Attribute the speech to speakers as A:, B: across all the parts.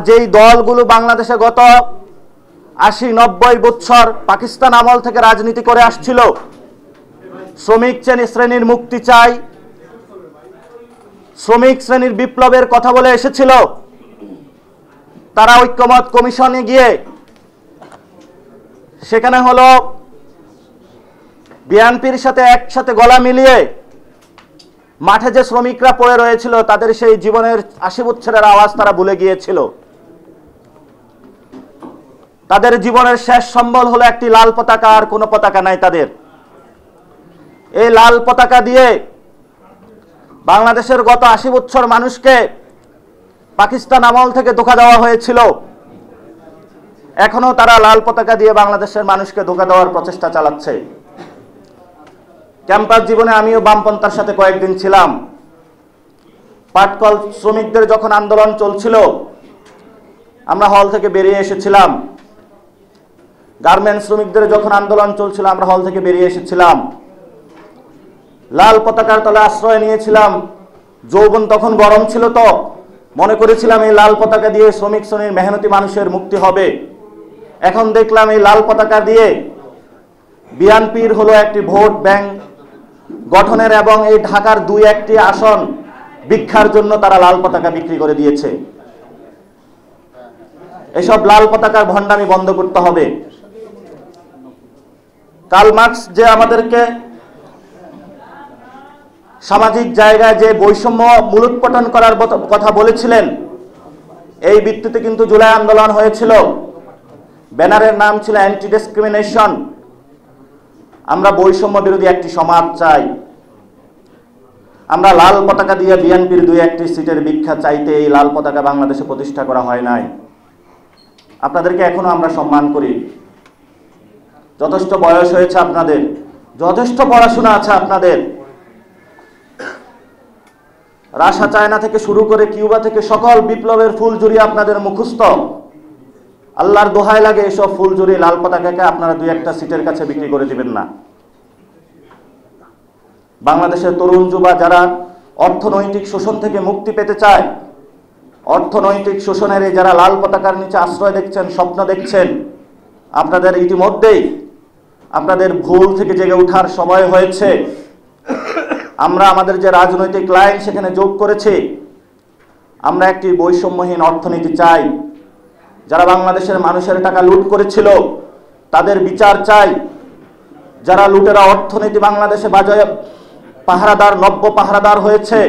A: যেই দলগুলো বাংলাদেশে গত 80-90 বছর পাকিস্তান আমল থেকে রাজনীতি করে আসছিল, শ্রমিক শ্রেণীর মুক্তি চাই, শ্রমিক শ্রেণীর বিপ্লবের কথা বলে এসেছিল, তারা ঐক্যমত কমিশনে গিয়ে সেখানে হলো বিএনপির সাথে একসাথে গলা মিলিয়ে মাঠে যে শ্রমিকরা পড়ে রয়েছিল তাদের সেই জীবনের 80 বছরের আওয়াজ তারা ভুলে গিয়েছিল। তাদের জীবনের শেষ সম্বল হলো একটি লাল পতাকা, আর কোনো পতাকা নাই তাদের। এই লাল পতাকা দিয়ে বাংলাদেশের গত 80 বছর মানুষকে পাকিস্তান আমল থেকে ধোঁকা দেওয়া হয়েছিল। এখনো তারা লাল পতাকা দিয়ে বাংলাদেশের মানুষকে ধোঁকা দেওয়ার প্রচেষ্টা চালাচ্ছে। ক্যাম্পাস জীবনে আমিও বামপন্থার সাথে কয়েকদিন ছিলাম। পাটকল শ্রমিকদের যখন আন্দোলন চলছিল আমরা হল থেকে বেরিয়ে এসেছিলাম। গার্মেন্টস শ্রমিকদের যখন আন্দোলন চলছিল আমরা হল থেকে বেরিয়ে এসেছিলাম। লাল পতাকার তলে আশ্রয় নিয়েছিলাম। যৌবন তখন গরম ছিল, তো মনে করেছিলাম এই লাল পতাকা দিয়ে শ্রমিক শ্রেণীর মেহনতি মানুষের মুক্তি হবে। এখন দেখলাম এই লাল পতাকা দিয়ে বিএনপির হলো একটি ভোট ব্যাংক গঠনের এবং এই ঢাকার 2-1টি আসন ভিক্ষার জন্য তারা লাল পতাকা বিক্রি করে দিয়েছে। এসব লাল পতাকার ভণ্ডামি বন্ধ করতে হবে। কার্ল মার্কস যে আমাদেরকে সামাজিক জায়গায় যে বৈষম্য মূলোৎপাটন করার কথা বলেছিলেন, এই ভিত্তিতে কিন্তু জুলাই আন্দোলন হয়েছিল। ব্যানারের নাম ছিল অ্যান্টি ডিসক্রিমিনেশন। আমরা বৈষম্য বিরোধী একটি সমাজ চাই। আমরা লাল পতাকা দিয়ে বিএনপির 2-1টি সিটের ভিক্ষা চাইতে এই লাল পতাকা বাংলাদেশে প্রতিষ্ঠা করা হয় নাই। আপনাদেরকে এখনো আমরা সম্মান করি। যথেষ্ট বয়স হয়েছে আপনাদের, যথেষ্ট পড়াশোনা আছে আপনাদের। রাশা চায়না থেকে শুরু করে কিউবা থেকে সকল বিপ্লবের ফুলঝুরি আপনাদের মুখস্থ। আল্লাহর দোহাই লাগে এসব ফুলঝুরি লাল পতাকাকে আপনারা 2-1টা সিটের কাছে বিক্রি করে দিবেন না। বাংলাদেশের তরুণ যুবা যারা অর্থনৈতিক শোষণ থেকে মুক্তি পেতে চায়, অর্থনৈতিক শোষণের এই যারা লাল পতাকার নিচে আশ্রয় দেখছেন, স্বপ্ন দেখছেন, আপনাদের ইতিমধ্যেই আপনাদের ভুল থেকে জেগে ওঠার সময় হয়েছে। আমরা আমাদের যে রাজনৈতিক লাইন সেখানে যোগ করেছি। আমরা একটি বৈষম্যহীন অর্থনীতি চাই। যারা বাংলাদেশের মানুষের টাকা লুট করেছিল তাদের বিচার চাই। যারা লুটেরা অর্থনীতি বাংলাদেশে বাজায় পাহারাদার, নব্য পাহারাদার হয়েছে,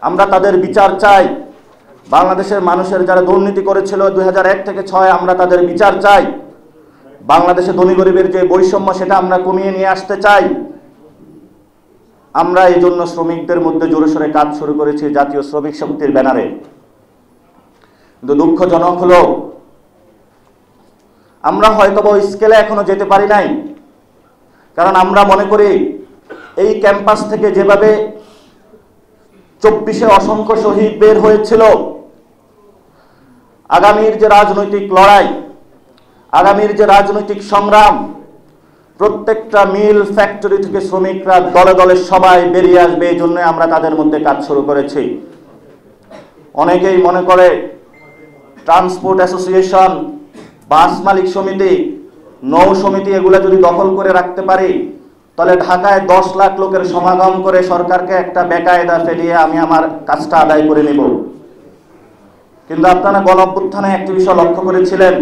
A: আমরা তাদের বিচার চাই। বাংলাদেশের মানুষের যারা দুর্নীতি করেছিল 2001 থেকে 6 আমরা তাদের বিচার চাই। বাংলাদেশে ধনী গরিবের যে বৈষম্য সেটা আমরা কমিয়ে নিয়ে আসতে চাই। আমরা এই জন্য শ্রমিকদের মধ্যে জোরে সোরে কাজ শুরু করেছি জাতীয় শ্রমিক শক্তির ব্যানারে। কিন্তু দুঃখজনক হলো আমরা হয়তো ওই স্কেলে এখনো যেতে পারি নাই। কারণ আমরা মনে করি এই ক্যাম্পাস থেকে যেভাবে 24-এ অসংখ্য শহীদ বের হয়েছিল, আগামীর যে রাজনৈতিক লড়াই, আগামীর যে রাজনৈতিক সংগ্রাম, প্রত্যেকটা মিল ফ্যাক্টরি থেকে শ্রমিকরা দলে দলে সবাই বেরিয়ে আসবে। এই জন্য আমরা তাদের মধ্যে কাজ শুরু করেছি। অনেকেই মনে করে ট্রান্সপোর্ট অ্যাসোসিয়েশন, বাস মালিক সমিতি, নৌ সমিতি এগুলা যদি দখল করে রাখতে পারি তাহলে ঢাকায় 10 লাখ লোকের সমাগম করে সরকারকে একটা বেকায়দা ফেলিয়ে আমি আমার কাজটা আদায় করে নেব। কিন্তু আপনারা গণঅভ্যুত্থানে একটি বিষয় লক্ষ্য করেছিলেন,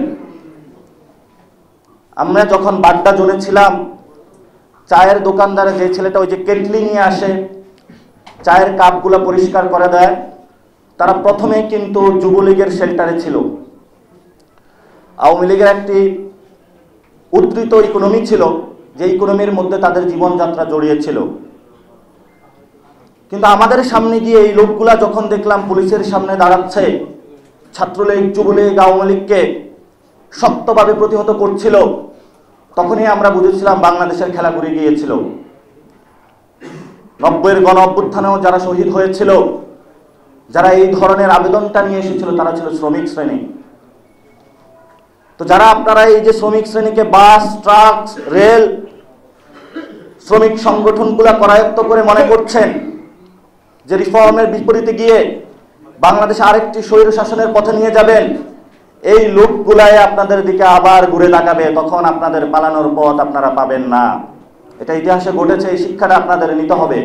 A: আমরা যখন বাড্ডা জোনে ছিলাম, চায়ের দোকানদারে যে ছেলেটা ওই যে কেটলি নিয়ে আসে চায়ের কাপগুলো পরিষ্কার করে দেয়, তারা প্রথমে কিন্তু যুবলীগের শেল্টারে ছিল। আওয়ামী লীগের একটি উদ্ধৃত ইকোনমি ছিল, যে ইকোনমির মধ্যে তাদের জীবনযাত্রা জড়িয়ে ছিল। কিন্তু আমাদের সামনে গিয়ে এই লোকগুলা যখন দেখলাম পুলিশের সামনে দাঁড়াচ্ছে, ছাত্রলীগ, যুবলীগ, আওয়ামী লীগকে শক্তভাবে প্রতিহত করছিল, তখনই আমরা বুঝেছিলাম বাংলাদেশের খেলা ঘুরে গিয়েছিল। 90-এর গণ অভ্যুত্থানেও যারা শহীদ হয়েছিল, যারা এই ধরনের আবেদনটা নিয়ে এসেছিল, তারা ছিল শ্রমিক শ্রেণী। তো যারা আপনারা এই যে শ্রমিক শ্রেণীকে বাস, ট্রাক, রেল শ্রমিক সংগঠনগুলা করায়ত্ত করে মনে করছেন যে রিফর্মের বিপরীতে গিয়ে বাংলাদেশে আরেকটি স্বৈর শাসনের পথে নিয়ে যাবেন, এই লোকগুলাই আপনাদের দিকে আবার ঘুরে তাকাবে, তখন আপনাদের পালানোর পথ আপনারা পাবেন না। এটা ইতিহাসে ঘটেছে, এই শিক্ষাটা আপনাদের নিতে হবে।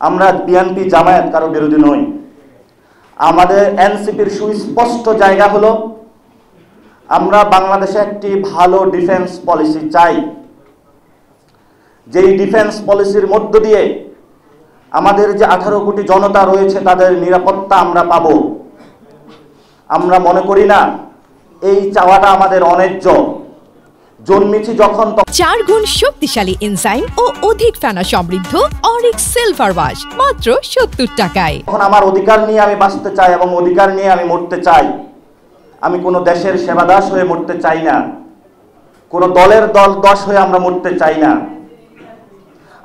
A: আমরা বিএনপি জামায়াত কারো বিরোধী নই। আমাদের এনসিপির সুস্পষ্ট জায়গা হলো আমরা বাংলাদেশে একটি ভালো ডিফেন্স পলিসি চাই, যেই ডিফেন্স পলিসির মধ্য দিয়ে আমাদের যে 18 কোটি জনতা রয়েছে তাদের নিরাপত্তা আমরা পাবো। আমরা মনে করি না এই চাওয়াটা আমাদের অন্যায্য। জন্মেছি যখন
B: 4 গুণ শক্তিশালী এনজাইম ও অধিক ফেনা সমৃদ্ধ অরিক সিলভার ওয়াশ মাত্র 70 টাকায়।
A: এখন আমার অধিকার নিয়ে আমি বাঁচতে চাই এবং অধিকার নিয়ে আমি মরতে চাই। আমি কোনো দেশের সেবাদাস হয়ে মরতে চাই না, কোনো দলের দলদাস হয়ে আমরা মরতে চাই না।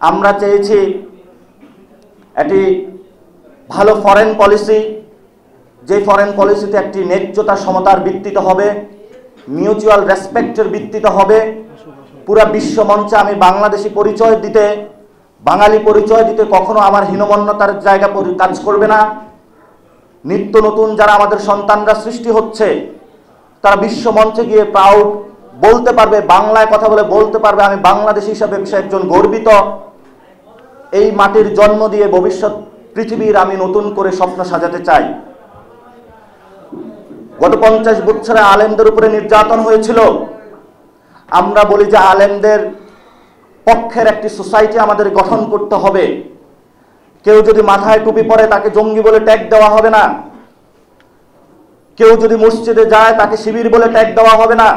A: আমরা চেয়েছি একটি ভালো ফরেন পলিসি, যে ফরেন পলিসিতে একটি ন্যায্যতা সমতার ভিত্তিতে হবে, মিউচুয়াল রেসপেক্টের ভিত্তিতে হবে। পুরা বিশ্ব মঞ্চে আমি বাংলাদেশি পরিচয় দিতে, বাঙালি পরিচয় দিতে কখনো আমার হীনমন্যতার জায়গা কাজ করবে না। নিত্য নতুন যারা আমাদের সন্তানরা সৃষ্টি হচ্ছে তারা বিশ্ব মঞ্চে গিয়ে প্রাউড বলতে পারবে, বাংলায় কথা বলে বলতে পারবে আমি বাংলাদেশি হিসাবে একজন গর্বিত। এই মাটির জন্ম দিয়ে ভবিষ্যৎ পৃথিবীর আমি নতুন করে স্বপ্ন সাজাতে চাই। গত 50 বছরে আলেমদের উপরে নির্যাতন হয়েছিল। আমরা বলি যে আলেমদের পক্ষের একটি সোসাইটি আমাদের গঠন করতে হবে। কেউ যদি মাথায় টুপি পরে তাকে জঙ্গি বলে ট্যাগ দেওয়া হবে না, কেউ যদি মসজিদে যায় তাকে শিবির বলে ট্যাগ দেওয়া হবে না।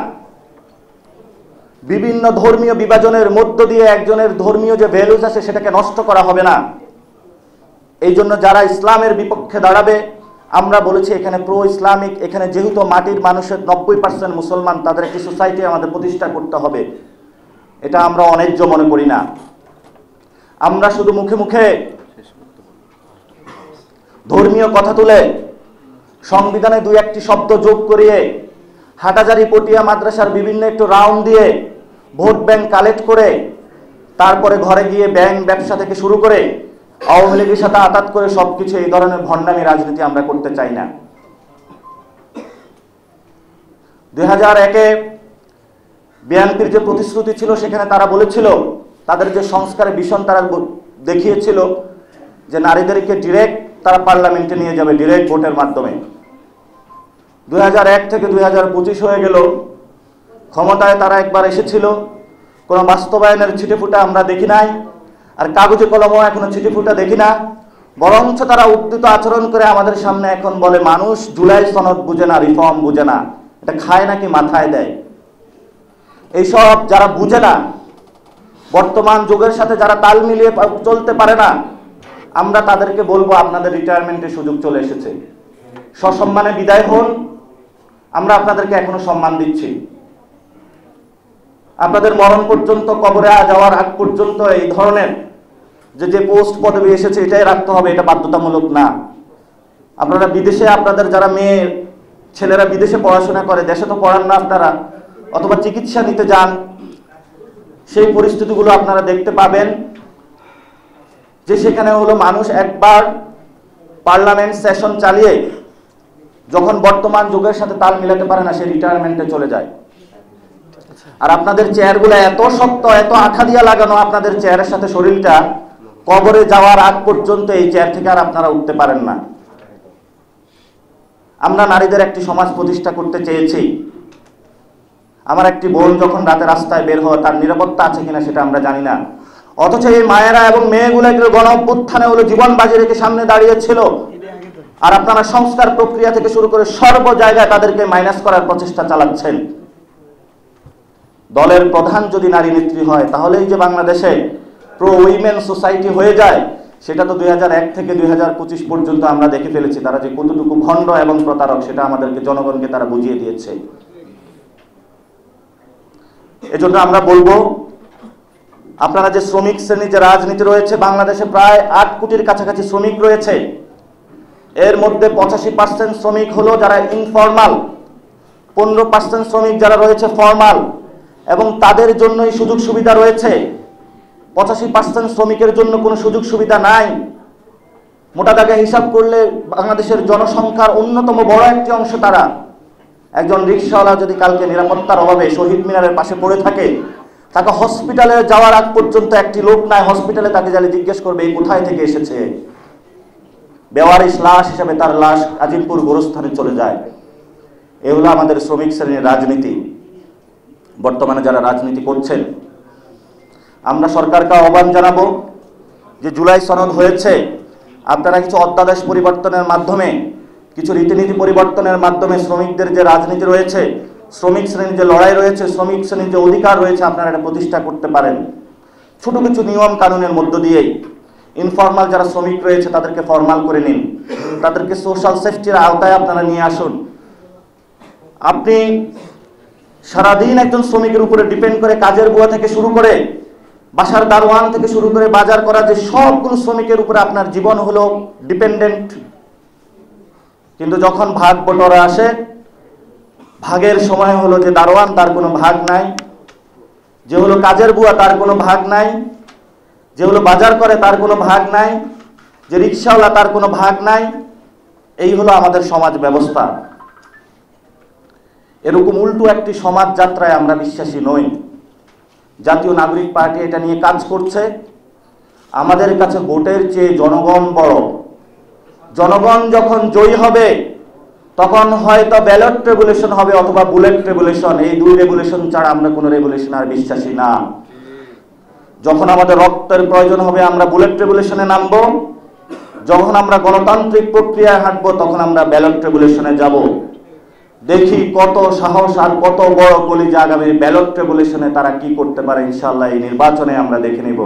A: বিভিন্ন ধর্মীয় বিভাজনের মধ্য দিয়ে একজনের ধর্মীয় যে ভ্যালুজ আছে সেটাকে নষ্ট করা হবে না। এই জন্য যারা ইসলামের বিপক্ষে দাঁড়াবে, আমরা বলেছি এখানে প্রো ইসলামিক, এখানে যেহেতু মাটির মানুষের 90% মুসলমান, তাদের একটি সোসাইটি আমাদের প্রতিষ্ঠা করতে হবে। এটা আমরা অন্যায্য মনে করি না। আমরা শুধু মুখে মুখে ধর্মীয় কথা তুলে সংবিধানে 2-1টি শব্দ যোগ করিয়ে হাটাজারি পটিয়া মাদ্রাসার বিভিন্ন একটু রাউন্ড দিয়ে ভোট ব্যাংক কালেক্ট করে তারপরে ঘরে গিয়ে ব্যাংক ব্যবসা থেকে শুরু করে আওয়ামী লীগের সাথে আতাত করে সবকিছু এই ধরনের ভণ্ডামি রাজনীতি আমরা করতে চাই না। 2001-এ বিএনপির যে প্রতিশ্রুতি ছিল সেখানে তারা বলেছিল, তাদের যে সংস্কারের ভীষণ তারা দেখিয়েছিল যে নারীদেরকে ডিরেক্ট তারা পার্লামেন্টে নিয়ে যাবে ডিরেক্ট ভোটের মাধ্যমে। 2001 থেকে 2025 হয়ে গেল, ক্ষমতায় তারা একবার এসেছিল, কোনো বাস্তবায়নের ছিটেফুটা আমরা দেখি নাই, আর কাগজে কলমও এখনো ছিটেফুটা দেখি না। বরঞ্চ তারা উদ্ধৃত আচরণ করে আমাদের সামনে এখন বলে মানুষ জুলাই সনদ বুঝে না, রিফর্ম বুঝে না। এটা খায় নাকি মাথায় দেয়? এইসব যারা বুঝে না, বর্তমান যুগের সাথে যারা তাল মিলিয়ে চলতে পারে না, আমরা তাদেরকে বলবো আপনাদের রিটায়ারমেন্টের সুযোগ চলে এসেছে, সসম্মানে বিদায় হন। আমরা আপনাদেরকে এখনো সম্মান দিচ্ছি। আপনাদের মরণ পর্যন্ত, কবরে যাওয়ার আগ পর্যন্ত এই ধরনের যে পোস্ট পদবি এসেছে এটাই রাখতে হবে, এটা বাধ্যতামূলক না। আপনারা বিদেশে, আপনাদের যারা মেয়ে ছেলেরা বিদেশে পড়াশোনা করে, দেশে তো পড়ান না আপনারা, অথবা চিকিৎসা নিতে যান, সেই পরিস্থিতিগুলো আপনারা দেখতে পাবেন যে সেখানে হলো মানুষ একবার পার্লামেন্ট সেশন চালিয়ে যখন বর্তমান যুগের সাথে তাল মিলাতে পারে না, সে রিটায়ারমেন্টে চলে যায়। আর আপনাদের চেয়ারগুলো এত শক্ত, এত আঠা দিয়া লাগানো, আপনাদের চেয়ারের সাথে শরীরটা, কবরে যাওয়ার আগ পর্যন্ত এই চেয়ার থেকে আর আপনারা উঠতে পারেন না। আমরা নারীদের একটি সমাজ প্রতিষ্ঠা করতে চেয়েছি। আমার একটি বোন যখন রাতে রাস্তায় বের হয়, তার নিরাপত্তা আছে কিনা সেটা আমরা জানি না। অথচ এই মায়েরা এবং মেয়েগুলোকে গণ অভ্যুত্থানে হলো জীবন বাজি রেখে সামনে দাঁড়িয়েছিল। আর আপনারা সংস্কার প্রক্রিয়া থেকে শুরু করে সর্ব জায়গায় তাদেরকে মাইনাস করার প্রচেষ্টা চালাচ্ছেন। দলের প্রধান যদি নারী নেত্রী হয়, তাহলেই যে বাংলাদেশে প্রো উইমেন সোসাইটি হয়ে যায়, সেটা তো 2001 থেকে 2025 পর্যন্ত আমরা দেখে ফেলেছি। তারা যে কতটুকু ভণ্ড এবং প্রতারক সেটা আমাদেরকে, জনগণকে তারা বুঝিয়ে দিয়েছে। এজন্য আমরা বলবো, আপনারা যে শ্রমিক শ্রেণী যে রাজনীতি রয়েছে, বাংলাদেশে প্রায় 8 কোটির কাছাকাছি শ্রমিক রয়েছে। এর মধ্যে 85% শ্রমিক হলো যারা ইনফর্মাল, 15% শ্রমিক যারা রয়েছে ফর্মাল, এবং তাদের জন্যই সুযোগ সুবিধা রয়েছে। 85% শ্রমিকের জন্য কোনো সুযোগ সুবিধা নাই। মোটা দাগে হিসাব করলে বাংলাদেশের জনসংখ্যার অন্যতম বড় একটি অংশ তারা। একজন রিকশাওয়ালা যদি কালকে নিরাপত্তার অভাবে শহীদ মিনারের পাশে পড়ে থাকে, তাকে হসপিটালে যাওয়ার আগ পর্যন্ত একটি লোক নাই হসপিটালে তাকে যারা জিজ্ঞেস করবে এই কোথায় থেকে এসেছে, বেওয়ারিশ লাশ হিসেবে তার লাশ আজিমপুর গোরস্থানে চলে যায়। এগুলো আমাদের শ্রমিক শ্রেণীর রাজনীতি। বর্তমানে যারা রাজনীতি করছেন, আমরা সরকারকে আহ্বান জানাবো যে জুলাই সনদ হয়েছে, আপনারা কিছু অধ্যাদেশ পরিবর্তনের মাধ্যমে, কিছু রীতিনীতি পরিবর্তনের মাধ্যমে শ্রমিকদের যে রাজনীতি রয়েছে, শ্রমিক শ্রেণীর যে লড়াই রয়েছে, শ্রমিক শ্রেণীর যে অধিকার রয়েছে, আপনারা এটা প্রতিষ্ঠা করতে পারেন। ছোট কিছু নিয়ম কানুনের মধ্য দিয়েই ইনফর্মাল যারা শ্রমিক রয়েছে তাদেরকে ফর্মাল করে নিন, তাদেরকে সোশ্যাল সেফটির আওতায় আপনারা নিয়ে আসুন। আপনি সারাদিন একজন শ্রমিকের উপরে ডিপেন্ড করে, কাজের বুয়া থেকে শুরু করে বাসার দারোয়ান থেকে শুরু করে বাজার করা, যে সবগুলো শ্রমিকের উপরে আপনার জীবন হলো ডিপেন্ডেন্ট। কিন্তু যখন ভাগ বটোয়ারা আসে, ভাগের সময় হলো যে দারোয়ান তার কোনো ভাগ নাই, যে হলো কাজের বুয়া তার কোনো ভাগ নাই, যে হলো বাজার করে তার কোনো ভাগ নাই, যে রিকশাওয়ালা তার কোনো ভাগ নাই। এই হলো আমাদের সমাজ ব্যবস্থা। এরকম উল্টো একটি সমাজ যাত্রায় আমরা বিশ্বাসী নই। জাতীয় নাগরিক পার্টি এটা নিয়ে কাজ করছে। আমাদের কাছে ভোটের চেয়ে জনগণ বড়। জনগণ যখন জয়ী হবে তখন হয়তো ব্যালট রেগুলেশন হবে অথবা বুলেট রেগুলেশন। এই দুই রেগুলেশন ছাড়া আমরা কোনো রেগুলেশন আর বিশ্বাসী না। যখন আমাদের রক্তের প্রয়োজন হবে আমরা বুলেট রেগুলেশনে নামবো, যখন আমরা গণতান্ত্রিক প্রক্রিয়ায় হাঁটবো তখন আমরা ব্যালট রেগুলেশনে যাব। দেখি কত সাহস আর কত বড় কলিজা আগামী ব্যালট রেগুলেশনে তারা কি করতে পারে। ইনশাআল্লাহ এই নির্বাচনে আমরা দেখে নিব।